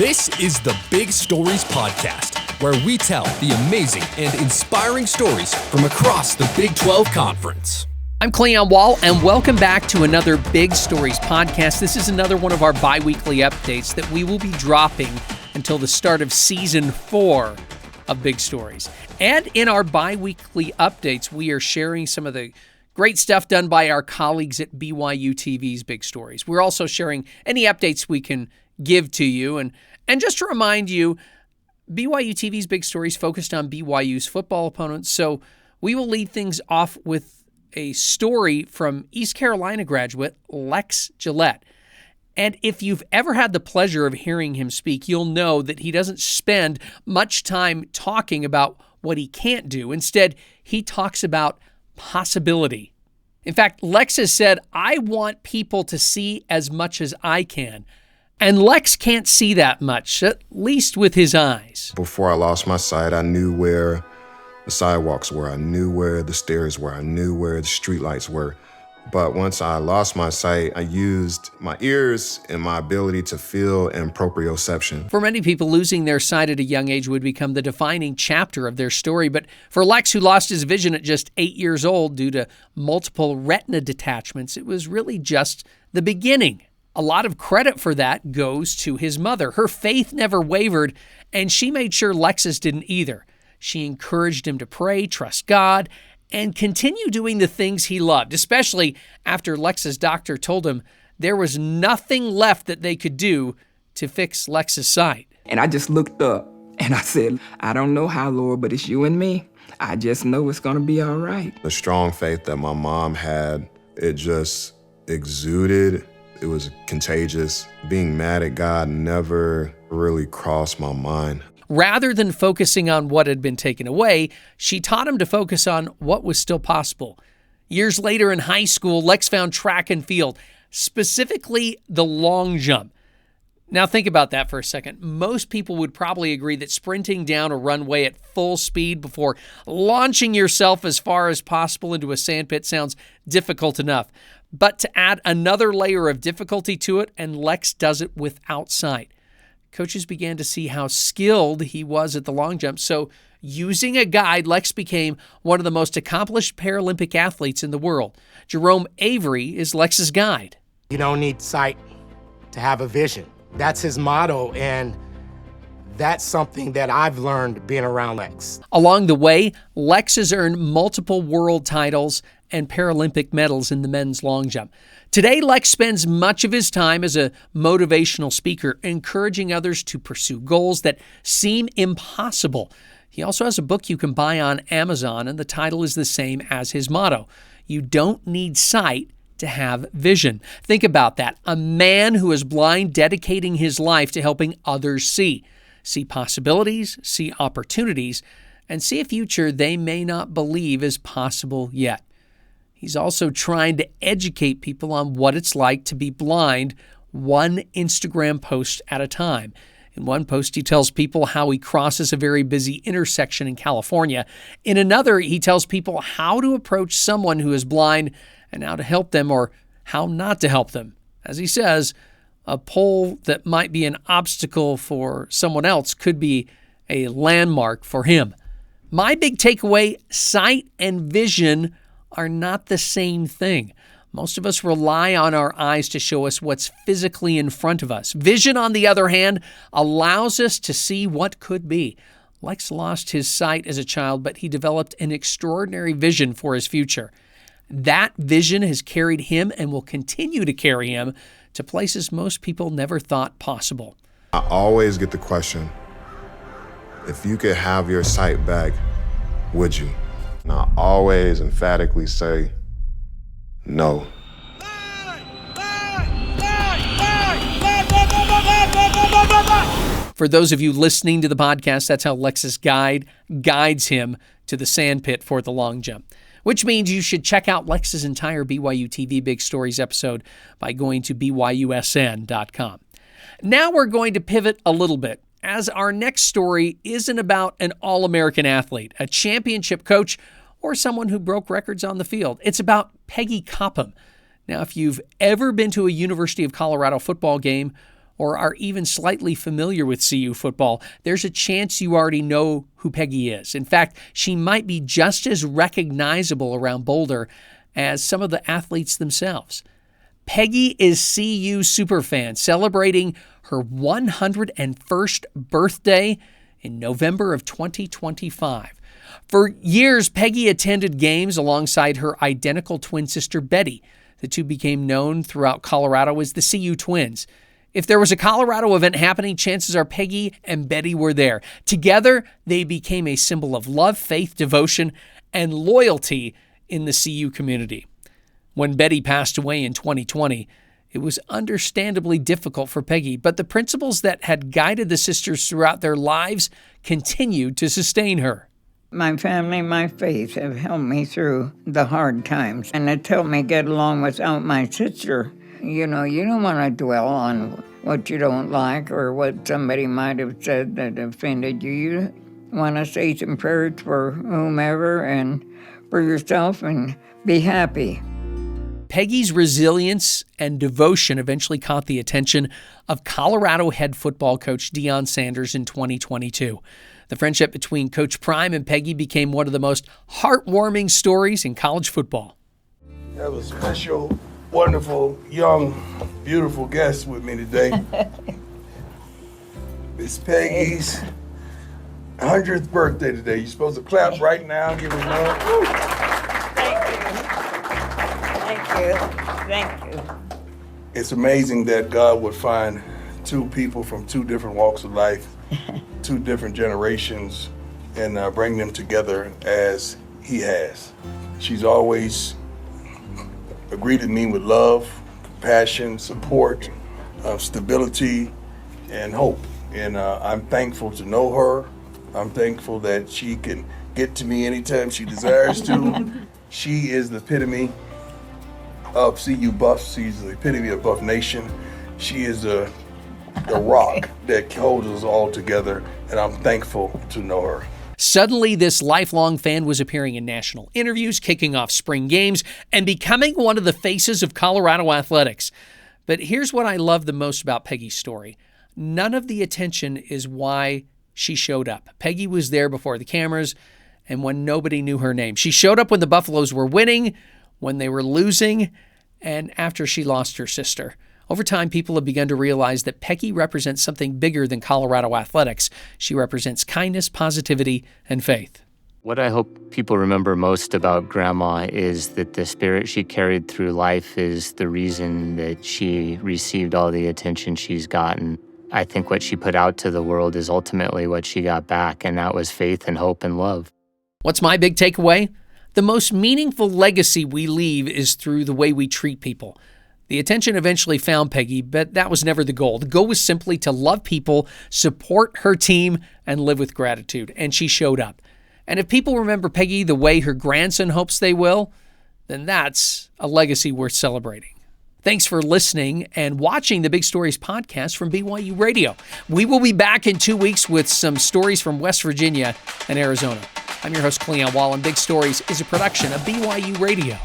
This is the Big Stories Podcast, where we tell the amazing and inspiring stories from across the Big 12 Conference. I'm Cleon Wall, and welcome back to another Big Stories Podcast. This is another one of our bi-weekly updates that we will be dropping until the start of Season 4 of Big Stories. And in our bi-weekly updates, we are sharing some of the great stuff done by our colleagues at BYUtv's Big Stories. We're also sharing any updates we can give to you. And just to remind you, BYUtv's Big Stories focused on BYU's football opponents. So we will lead things off with a story from East Carolina graduate Lex Gillette. And if you've ever had the pleasure of hearing him speak, you'll know that he doesn't spend much time talking about what he can't do. Instead, he talks about possibility. In fact, Lex has said, I want people to see as much as I can. And Lex can't see that much, at least with his eyes. Before I lost my sight, I knew where the sidewalks were. I knew where the stairs were. I knew where the streetlights were. But once I lost my sight, I used my ears and my ability to feel and proprioception. For many people, losing their sight at a young age would become the defining chapter of their story. But for Lex, who lost his vision at just 8 years old due to multiple retina detachments, it was really just the beginning. A lot of credit for that goes to his mother. Her faith never wavered, and she made sure Lex's didn't either. She encouraged him to pray, trust God, and continue doing the things he loved, especially after Lex's doctor told him there was nothing left that they could do to fix Lex's sight. And I just looked up and I said, I don't know how, Lord, but it's you and me. I just know it's going to be all right. The strong faith that my mom had, it just exuded. It was contagious. Being mad at God never really crossed my mind. Rather than focusing on what had been taken away, she taught him to focus on what was still possible. Years later in high school, Lex found track and field, specifically the long jump. Now think about that for a second. Most people would probably agree that sprinting down a runway at full speed before launching yourself as far as possible into a sandpit sounds difficult enough. But to add another layer of difficulty to it, and Lex does it without sight. Coaches began to see how skilled he was at the long jump. So using a guide, Lex became one of the most accomplished Paralympic athletes in the world. Jerome Avery is Lex's guide. You don't need sight to have a vision. That's his motto, and that's something that I've learned being around Lex. Along the way, Lex has earned multiple world titles and Paralympic medals in the men's long jump. Today, Lex spends much of his time as a motivational speaker, encouraging others to pursue goals that seem impossible. He also has a book you can buy on Amazon, and the title is the same as his motto. You don't need sight to have vision. Think about that. A man who is blind dedicating his life to helping others see possibilities, see opportunities, and see a future they may not believe is possible yet. He's also trying to educate people on what it's like to be blind, one Instagram post at a time. In one post, he tells people how he crosses a very busy intersection in California. In another, he tells people how to approach someone who is blind and how to help them or how not to help them. As he says, a pole that might be an obstacle for someone else could be a landmark for him. My big takeaway, sight and vision are not the same thing. Most of us rely on our eyes to show us what's physically in front of us. Vision, on the other hand, allows us to see what could be. Lex lost his sight as a child, but he developed an extraordinary vision for his future. That vision has carried him and will continue to carry him to places most people never thought possible. I always get the question, if you could have your sight back, would you? And I always emphatically say, no. For those of you listening to the podcast, that's how Lex's guide guides him to the sandpit for the long jump. Which means you should check out Lex's entire BYUtv Big Stories episode by going to BYUSN.com. Now we're going to pivot a little bit, as our next story isn't about an All-American athlete, a championship coach, or someone who broke records on the field. It's about Peggy Coppom. Now, if you've ever been to a University of Colorado football game or are even slightly familiar with CU football, there's a chance you already know who Peggy is. In fact, she might be just as recognizable around Boulder as some of the athletes themselves. Peggy is CU superfan, celebrating her 101st birthday in November of 2025. For years, Peggy attended games alongside her identical twin sister, Betty. The two became known throughout Colorado as the CU Twins. If there was a Colorado event happening, chances are Peggy and Betty were there. Together, they became a symbol of love, faith, devotion, and loyalty in the CU community. When Betty passed away in 2020, it was understandably difficult for Peggy, but the principles that had guided the sisters throughout their lives continued to sustain her. My family, my faith have helped me through the hard times, and it helped me get along without my sister. You know, you don't want to dwell on what you don't like or what somebody might have said that offended you. You want to say some prayers for whomever and for yourself and be happy. Peggy's resilience and devotion eventually caught the attention of Colorado head football coach Deion Sanders in 2022. The friendship between Coach Prime and Peggy became one of the most heartwarming stories in college football. I have a special, wonderful, young, beautiful guest with me today. It's Peggy's 100th birthday today. You're supposed to clap right now, give her love. Thank you. It's amazing that God would find two people from two different walks of life, two different generations, and bring them together as He has. She's always greeted me with love, compassion, support, stability, and hope. And I'm thankful to know her. I'm thankful that she can get to me anytime she desires to. She is the epitome of CU Buffs. She's the epitome of Buff Nation. She is the rock that holds us all together, and I'm thankful to know her. Suddenly, this lifelong fan was appearing in national interviews, kicking off spring games, and becoming one of the faces of Colorado athletics. But here's what I love the most about Peggy's story. None of the attention is why she showed up. Peggy was there before the cameras and when nobody knew her name. She showed up when the Buffaloes were winning, when they were losing, and after she lost her sister. Over time, people have begun to realize that Peggy represents something bigger than Colorado athletics. She represents kindness, positivity, and faith. What I hope people remember most about Grandma is that the spirit she carried through life is the reason that she received all the attention she's gotten. I think what she put out to the world is ultimately what she got back, and that was faith and hope and love. What's my big takeaway? The most meaningful legacy we leave is through the way we treat people. The attention eventually found Peggy, but that was never the goal. The goal was simply to love people, support her team, and live with gratitude. And she showed up. And if people remember Peggy the way her grandson hopes they will, then that's a legacy worth celebrating. Thanks for listening and watching the Big Stories podcast from BYU Radio. We will be back in 2 weeks with some stories from West Virginia and Arizona. I'm your host, Cleon Wallen. Big Stories is a production of BYU Radio.